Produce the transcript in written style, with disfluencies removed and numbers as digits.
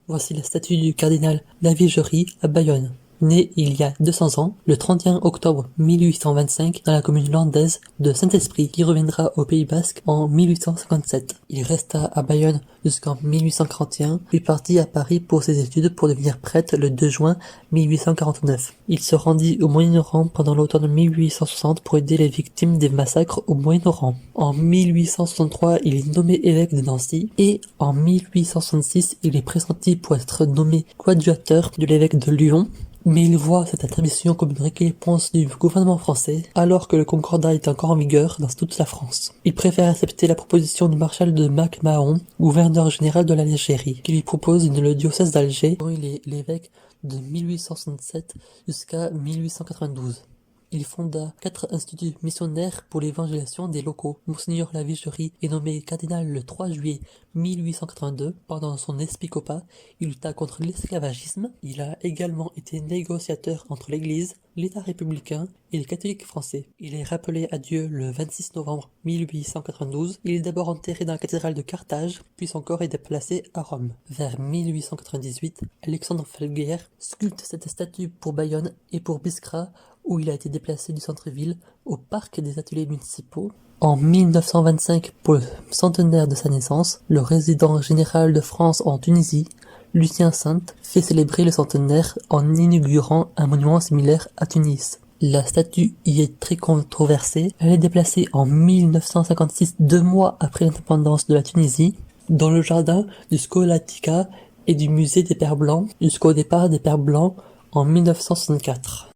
Voici la statue du cardinal Lavigerie à Bayonne. Né il y a 200 ans, le 31 octobre 1825, dans la commune landaise de Saint-Esprit, qui reviendra au Pays Basque en 1857. Il resta à Bayonne jusqu'en 1841, puis partit à Paris pour ses études pour devenir prêtre le 2 juin 1849. Il se rendit au Moyen-Orient pendant l'automne 1860 pour aider les victimes des massacres au Moyen-Orient. En 1863, il est nommé évêque de Nancy et en 1866, il est pressenti pour être nommé coadjuteur de l'évêque de Lyon. Mais il voit cette attribution comme une récompense du gouvernement français, alors que le Concordat est encore en vigueur dans toute la France. Il préfère accepter la proposition du maréchal de Mac-Mahon, gouverneur général de l'Algérie, qui lui propose le diocèse d'Alger, dont il est l'évêque de 1867 jusqu'à 1892. Il fonda 4 instituts missionnaires pour l'évangélisation des locaux. Monseigneur Lavigerie est nommé cardinal le 3 juillet 1882. Pendant son épiscopat, il lutta contre l'esclavagisme. Il a également été négociateur entre l'Église, l'État républicain et les catholiques français. Il est rappelé à Dieu le 26 novembre 1892. Il est d'abord enterré dans la cathédrale de Carthage, puis son corps est déplacé à Rome. Vers 1898, Alexandre Felguer sculpte cette statue pour Bayonne et pour Biskra, où il a été déplacé du centre-ville au parc des ateliers municipaux. En 1925, pour le centenaire de sa naissance, le résident général de France en Tunisie, Lucien Sainte, fait célébrer le centenaire en inaugurant un monument similaire à Tunis. La statue y est très controversée. Elle est déplacée en 1956, 2 mois après l'indépendance de la Tunisie, dans le jardin du Scholatica et du musée des Pères Blancs, jusqu'au départ des Pères Blancs en 1964.